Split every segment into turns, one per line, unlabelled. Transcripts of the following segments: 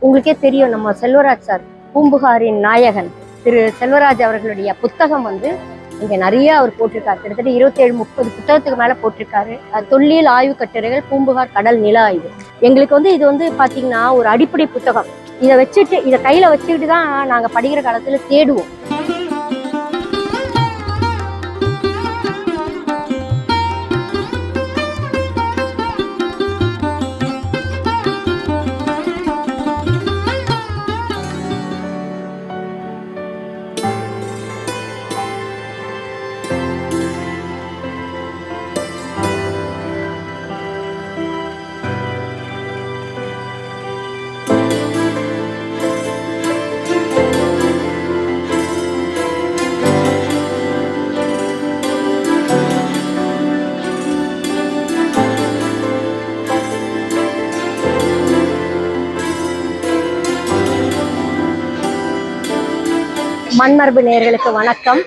உங்களுக்கே தெரியும், நம்ம செல்வராஜ் சார் பூம்புகாரின் நாயகன் திரு செல்வராஜ் அவர்களுடைய புத்தகம் வந்து இங்க நிறைய அவர் போட்டிருக்காரு. கிட்டத்தட்ட 27-30 புத்தகத்துக்கு மேல போட்டிருக்காரு. தொல்லியல் ஆய்வு கட்டுரைகள், பூம்புகார் கடல் நில ஆய்வு. எங்களுக்கு வந்து இது வந்து பாத்தீங்கன்னா ஒரு அடிப்படை புத்தகம். இதை கையில வச்சுக்கிட்டு தான் நாங்க படிக்கிற காலத்துல தேடுவோம். மண்மரபு நேயர்களுக்கு வணக்கம்.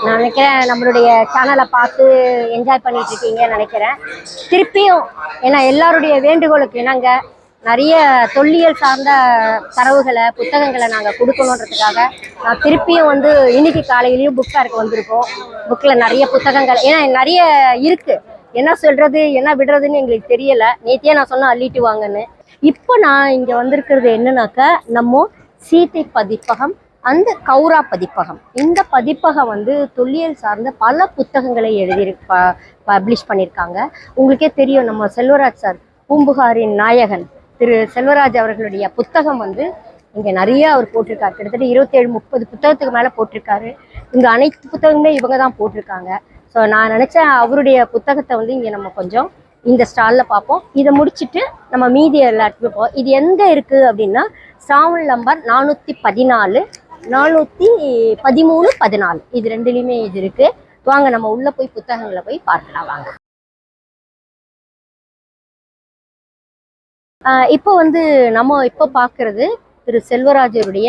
நான் நினைக்கிறேன் நம்மளுடைய சேனலை பார்த்து என்ஜாய் பண்ணிட்டு இருக்கீங்கன்னு நினைக்கிறேன். திருப்பியும் ஏன்னா எல்லாருடைய வேண்டுகோளுக்கு இணங்க நிறைய தொல்லியல் சார்ந்த தரவுகளை புத்தகங்களை நாங்கள் கொடுக்கணுன்றதுக்காக நான் திருப்பியும் வந்து இன்னைக்கு காலையிலையும் புக் ஃபேருக்கு வந்திருக்கோம். புக்கில் நிறைய புத்தகங்கள் ஏன்னா நிறைய இருக்கு, என்ன சொல்றது என்ன விடுறதுன்னு எங்களுக்கு தெரியல. நேத்தியே நான் சொன்னேன் அள்ளிட்டு வாங்கன்னு. இப்போ நான் இங்கே வந்திருக்கிறது என்னன்னாக்கா நம்ம சீதை பதிப்பகம், அந்த கௌரா பதிப்பகம். இந்த பதிப்பகம் வந்து தொல்லியல் சார்ந்த பல புத்தகங்களை பப்ளிஷ் பண்ணியிருக்காங்க. உங்களுக்கே தெரியும், நம்ம செல்வராஜ் சார் பூம்புகாரின் நாயகன் திரு செல்வராஜ் அவர்களுடைய புத்தகம் வந்து இங்கே நிறைய அவர் போட்டிருக்காரு. கிட்டத்தட்ட 27-30 புத்தகத்துக்கு மேலே போட்டிருக்காரு. இங்கே அனைத்து புத்தகங்களுமே இவங்க தான் போட்டிருக்காங்க. ஸோ நான் நினச்சேன் அவருடைய புத்தகத்தை வந்து இங்கே நம்ம கொஞ்சம் இந்த ஸ்டாலில் பார்ப்போம். இதை முடிச்சுட்டு நம்ம மீதி எல்லாத்துக்கும் போவோம். இது எங்கே இருக்குது அப்படின்னா ஸ்டால் நம்பர் 414, 413, 14 இது ரெண்டுலையுமே இது இருக்கு. வாங்க நம்ம உள்ள போய் புத்தகங்களை போய் பார்க்கலாம் வாங்க. இப்போ வந்து நம்ம இப்போ பார்க்கறது திரு செல்வராஜருடைய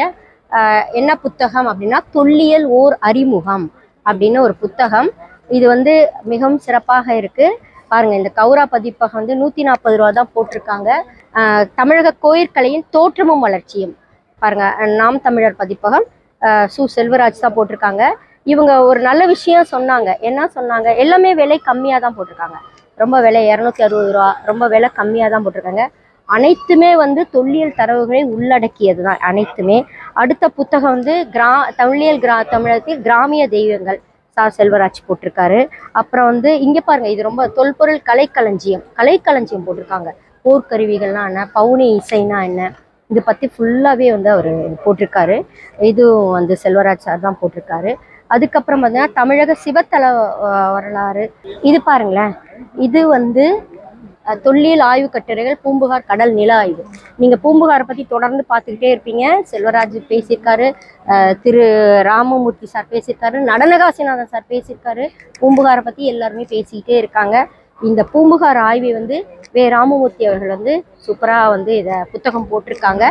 என்ன புத்தகம் அப்படின்னா தொல்லியல் ஓர் அறிமுகம் அப்படின்னு ஒரு புத்தகம். இது வந்து மிகவும் சிறப்பாக இருக்கு பாருங்க. இந்த கௌரா பதிப்பகம் வந்து 140 ரூபா தான் போட்டிருக்காங்க. தமிழக கோயிற்கலையின் தோற்றமும் வளர்ச்சியும் பாருங்க. நாம் தமிழர் பதிப்பகம் சு செல்வராஜ் தான் போட்டிருக்காங்க. இவங்க ஒரு நல்ல விஷயம் சொன்னாங்க. என்ன சொன்னாங்க, எல்லாமே விலை கம்மியாக தான் போட்டிருக்காங்க. ரொம்ப விலை 260 ரூபா, ரொம்ப விலை கம்மியாக தான் போட்டிருக்காங்க. அனைத்துமே வந்து தொல்லியல் தரவுகளை உள்ளடக்கியது தான் அனைத்துமே. அடுத்த புத்தகம் வந்து தொல்லியல் தமிழகத்தில் கிராமிய தெய்வங்கள் செல்வராஜ் போட்டிருக்காரு. அப்புறம் வந்து இங்கே பாருங்க, இது ரொம்ப தொல்பொருள் கலைக்களஞ்சியம் போட்டிருக்காங்க. போர்க்கருவிகள்னா என்ன, பவுனி இசைனா என்ன, இதை பற்றி ஃபுல்லாகவே வந்து அவர் போட்டிருக்காரு. இதுவும் வந்து செல்வராஜ் சார் தான் போட்டிருக்காரு. அதுக்கப்புறம் பார்த்தீங்கன்னா தமிழக சிவத்தல வரலாறு. இது பாருங்களேன், இது வந்து தொல்லியல் ஆய்வு கட்டுரைகள், பூம்புகார் கடல் நில ஆய்வு. நீங்கள் பூம்புகாரை பற்றி தொடர்ந்து பார்த்துக்கிட்டே இருப்பீங்க. செல்வராஜ் பேசியிருக்காரு, திரு ராமமூர்த்தி சார் பேசியிருக்காரு, நடனகாசிநாதன் சார் பேசியிருக்காரு. பூம்புகாரை பற்றி எல்லாருமே பேசிக்கிட்டே இருக்காங்க. இந்த பூம்புகார் ஆய்வை வந்து ராமமூர்த்தி அவர்கள் வந்து சூப்பராக வந்து இதை புத்தகம் போட்டிருக்காங்க.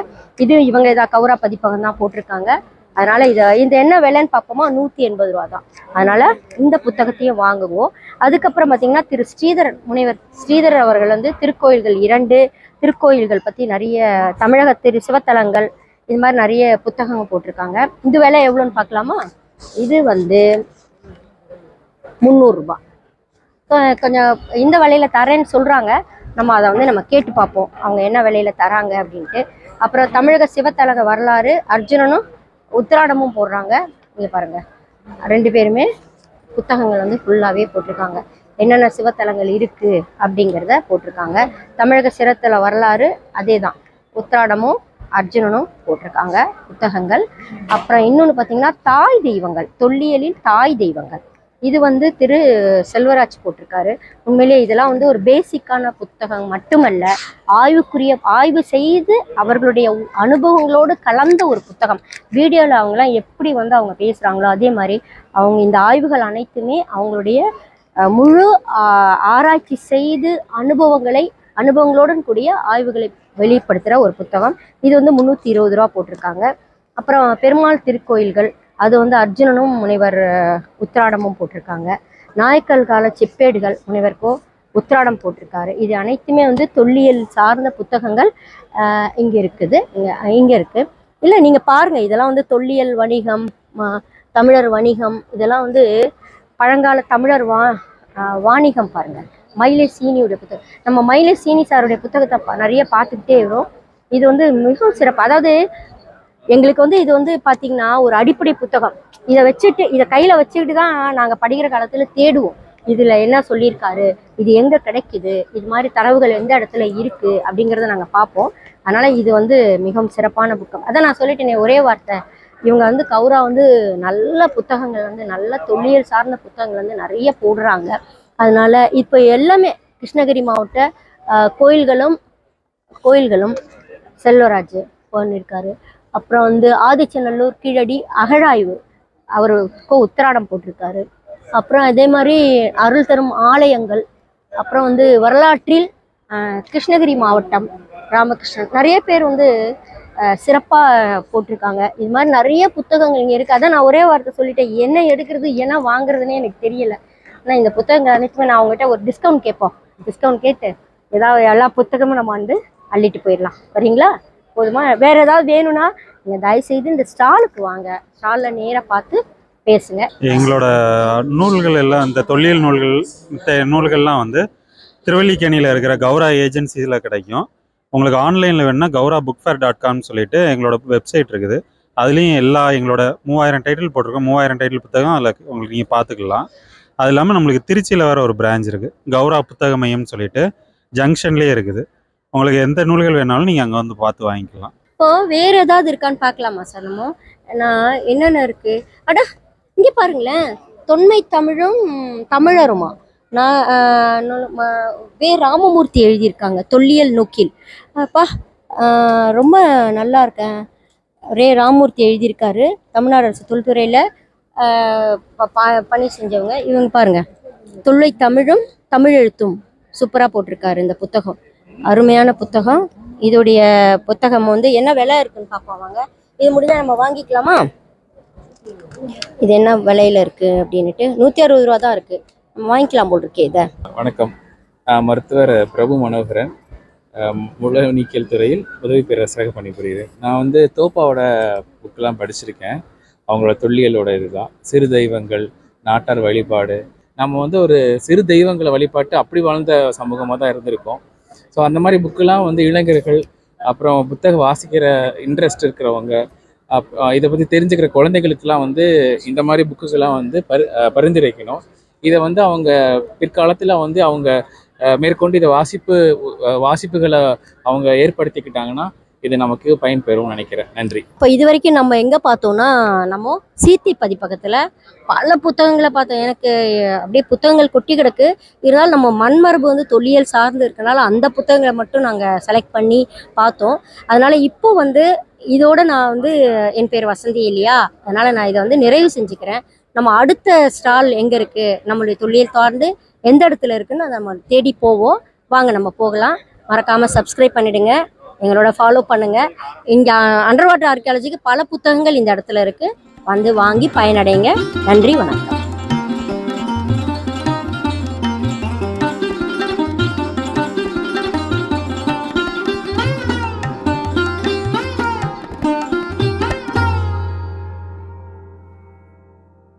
இது இவங்க இதை கௌரா பதிப்பகம் தான் போட்டிருக்காங்க. அதனால இந்த என்ன விலைன்னு பார்ப்போமா, 180 ரூபா தான். அதனால இந்த புத்தகத்தையும் வாங்குவோம். அதுக்கப்புறம் பார்த்தீங்கன்னா முனைவர் ஸ்ரீதர் அவர்கள் வந்து திருக்கோயில்கள் 2 திருக்கோயில்கள் பற்றி நிறைய தமிழக சிவத்தலங்கள் இது மாதிரி நிறைய புத்தகங்கள் போட்டிருக்காங்க. இந்த விலை எவ்வளோன்னு பார்க்கலாமா. இது வந்து 300 ரூபா. கொஞ்சம் இந்த விலையில தரேன்னு சொல்றாங்க. நம்ம அதை வந்து நம்ம கேட்டு பார்ப்போம் அவங்க என்ன விலையில தராங்க அப்படின்ட்டு. அப்புறம் தமிழக சிவத்தலக வரலாறு, அர்ஜுனனும் உத்திராடமும் போடுறாங்க. இங்க பாருங்க, 2 பேருமே புத்தகங்கள் வந்து ஃபுல்லாவே போட்டிருக்காங்க. என்னென்ன சிவத்தலங்கள் இருக்கு அப்படிங்கிறத போட்டிருக்காங்க. தமிழக சிவத்தல வரலாறு அதே தான், உத்திராடமும் அர்ஜுனனும் போட்டிருக்காங்க புத்தகங்கள். அப்புறம் இன்னொன்று பார்த்தீங்கன்னா தாய் தெய்வங்கள், தொல்லியலில் தாய் தெய்வங்கள். இது வந்து திரு செல்வராஜ் போட்டிருக்காரு. உண்மையிலேயே இதெல்லாம் வந்து ஒரு பேசிக்கான புத்தகம் மட்டுமல்ல, ஆய்வு செய்து அவர்களுடைய அனுபவங்களோடு கலந்த ஒரு புத்தகம். வீடியோவில் அவங்களாம் எப்படி வந்து அவங்க பேசுகிறாங்களோ அதே மாதிரி அவங்க இந்த ஆய்வுகள் அனைத்துமே அவங்களுடைய முழு ஆராய்ச்சி செய்து அனுபவங்களுடன் கூடிய ஆய்வுகளை வெளிப்படுத்துகிற ஒரு புத்தகம். இது வந்து 320 ரூபா போட்டிருக்காங்க. அப்புறம் பெருமாள் திருக்கோயில்கள், அது வந்து அர்ஜுனனும் முனைவர் உத்திராடமும் போட்டிருக்காங்க. நாயக்கல் கால செப்பேடுகள், முனைவர் கோ உத்திராடம் போட்டிருக்காரு. இது அனைத்துமே வந்து தொல்லியல் சார்ந்த புத்தகங்கள் இங்கே இருக்குது. இங்கே இருக்குது. இல்லை நீங்கள் பாருங்கள், இதெல்லாம் வந்து தொல்லியல் வணிகம், தமிழர் வணிகம், இதெல்லாம் வந்து பழங்கால தமிழர் வாணிகம். பாருங்கள், மயிலை சீனியுடைய புத்தகம், நம்ம மயிலை சீனி சாருடைய புத்தகத்தை நிறைய பார்த்துக்கிட்டே வரும். இது வந்து மிகவும் சிறப்பு. அதாவது எங்களுக்கு வந்து இது வந்து பார்த்தீங்கன்னா ஒரு அடிப்படை புத்தகம். இதை கையில் வச்சுக்கிட்டு தான் நாங்கள் படிக்கிற காலத்தில் தேடுவோம், இதில் என்ன சொல்லியிருக்காரு, இது எங்கே கிடைக்குது, இது மாதிரி தரவுகள் எந்த இடத்துல இருக்குது அப்படிங்கிறத நாங்கள் பார்ப்போம். அதனால் இது வந்து மிகவும் சிறப்பான புத்தகம். அதான் நான் சொல்லிட்டேனே ஒரே வார்த்தை, இவங்க வந்து கௌரா வந்து நல்ல புத்தகங்கள் வந்து நல்ல தொல்லியல் சார்ந்த புத்தகங்கள் வந்து நிறைய போடுறாங்க. அதனால இப்போ எல்லாமே கிருஷ்ணகிரி மாவட்ட கோயில்களும் செல்வராஜ் பண்ணியிருக்காரு. அப்புறம் வந்து ஆதிச்சநல்லூர் கீழடி அகழாய்வு அவருக்கு உத்திராடம் போட்டிருக்காரு. அப்புறம் அதே மாதிரி அருள் தரும் ஆலயங்கள், அப்புறம் வந்து வரலாற்றில் கிருஷ்ணகிரி மாவட்டம் ராமகிருஷ்ணன், நிறைய பேர் வந்து சிறப்பாக போட்டிருக்காங்க. இது மாதிரி நிறைய புத்தகங்கள் இங்கே இருக்குது. அதான் நான் ஒரே வார்த்தை சொல்லிட்டேன், என்ன எடுக்கிறது என்ன வாங்குறதுன்னே எனக்கு தெரியல. ஆனால் இந்த புத்தகங்கள் அனைத்துமே நான் அவங்ககிட்ட ஒரு டிஸ்கவுண்ட் கேட்போம். டிஸ்கவுண்ட் கேட்டு ஏதாவது எல்லா புத்தகமும் நம்ம வந்து அள்ளிட்டு போயிடலாம். வரீங்களா? போதுமா? வேறு ஏதாவது வேணும்னா நீங்கள் தயவுசெய்து இந்த ஸ்டாலுக்கு வாங்க, ஸ்டாலில் நேராக பார்த்து பேசுங்க.
எங்களோட நூல்கள் எல்லாம், இந்த தொல்லியல் நூல்கள்லாம் வந்து திருவல்லிக்கேணியில் இருக்கிற கௌரா ஏஜென்சியில் கிடைக்கும். உங்களுக்கு ஆன்லைனில் வேணுன்னா gaurabookfair.com சொல்லிட்டு எங்களோட வெப்சைட் இருக்குது. அதுலேயும் எங்களோட 3000 டைட்டில் போட்டிருக்கோம். 3000 டைட்டில் புத்தகம் அதில் உங்களுக்கு நீங்கள் பார்த்துக்கலாம். அது இல்லாமல் நம்மளுக்கு திருச்சியில் வேறு ஒரு பிரான்ச் இருக்குது, கௌரா புத்தக மையம் சொல்லிட்டு, ஜங்ஷன்லேயே இருக்குது. உங்களுக்கு எந்த நூல்கள் வேணாலும் நீங்கள் அங்கே வந்து பார்த்து வாங்கிக்கலாம்.
இப்போ வேறு ஏதாவது இருக்கான்னு பார்க்கலாமா சார்? நான் என்னென்ன இருக்குது? அடா இங்கே பாருங்களேன், தொன்மை தமிழும் தமிழருமா, நான் ராமமூர்த்தி எழுதியிருக்காங்க, தொல்லியல் நோக்கில். அப்பா ரொம்ப நல்லா இருக்கேன். ராமமூர்த்தி எழுதியிருக்காரு, தமிழ்நாடு அரசு தொல்துறையில் பணி செஞ்சவங்க இவங்க. பாருங்கள், தொல்லை தமிழும் தமிழெழுத்தும் சூப்பராக போட்டிருக்காரு இந்த புத்தகம். அருமையான புத்தகம். இதோடைய புத்தகம் வந்து என்ன விலை இருக்குன்னு பார்ப்போம் வாங்க. இது முடிஞ்சால் நம்ம வாங்கிக்கலாமா? இது என்ன விலையில இருக்கு அப்படின்ட்டு 160 ரூபா தான் இருக்கு. நம்ம வாங்கிக்கலாம் போல் இருக்கே இதை.
வணக்கம், மருத்துவர் பிரபு மனோகரன், முழநீக்கியல் துறையில் உதவி பேராசிரியராக பணிபுரிகிறேன். நான் வந்து தோப்பாவோட புக்கெலாம் படிச்சிருக்கேன். அவங்களோட தொல்லியலோட இதுதான் சிறு தெய்வங்கள், நாட்டார் வழிபாடு. நம்ம வந்து ஒரு சிறு தெய்வங்களை வழிபாட்டு அப்படி வாழ்ந்த சமூகமாக தான் இருந்திருக்கோம். ஸோ அந்த மாதிரி புக்கெலாம் வந்து இளைஞர்கள், அப்புறம் புத்தகம் வாசிக்கிற இன்ட்ரெஸ்ட் இருக்கிறவங்க, இதை பற்றி தெரிஞ்சுக்கிற குழந்தைகளுக்கெல்லாம் வந்து இந்த மாதிரி புக்குகள்லாம் வந்து பரிந்துரைக்கணும். இதை வந்து அவங்க பிற்காலத்தில் வந்து அவங்க மேற்கொண்டு இதை வாசிப்புகளை அவங்க ஏற்படுத்திக்கிட்டாங்கன்னா இது நமக்கு பயன்பெறும் நினைக்கிறேன். நன்றி.
இப்போ இது வரைக்கும் நம்ம எங்கே பார்த்தோம்னா, நம்ம சீத்தி பதிப்பகத்தில் பல புத்தகங்களை பார்த்தோம். எனக்கு அப்படியே புத்தகங்கள் கொட்டி கிடக்கு. இருந்தாலும் நம்ம மண்மரபு வந்து தொல்லியல் சார்ந்து இருக்கனால அந்த புத்தகங்களை மட்டும் நாங்கள் செலக்ட் பண்ணி பார்த்தோம். அதனால் இப்போ வந்து இதோட நான் வந்து, என் பேர் வசந்தி இல்லையா, அதனால் நான் இதை வந்து நிறைவு செஞ்சுக்கிறேன். நம்ம அடுத்த ஸ்டால் எங்கே இருக்குது, நம்மளுடைய தொல்லியல் சார்ந்து எந்த இடத்துல இருக்குன்னு நம்ம தேடி போவோம். வாங்க நம்ம போகலாம். மறக்காமல் சப்ஸ்கிரைப் பண்ணிவிடுங்க, எங்களோட ஃபாலோ பண்ணுங்கள். இங்கே அண்டர் வாட்டர் ஆர்கியாலஜிக்கு பல புத்தகங்கள் இந்த இடத்துல இருக்குது. வந்து வாங்கி பயனடைங்க. நன்றி, வணக்கம்.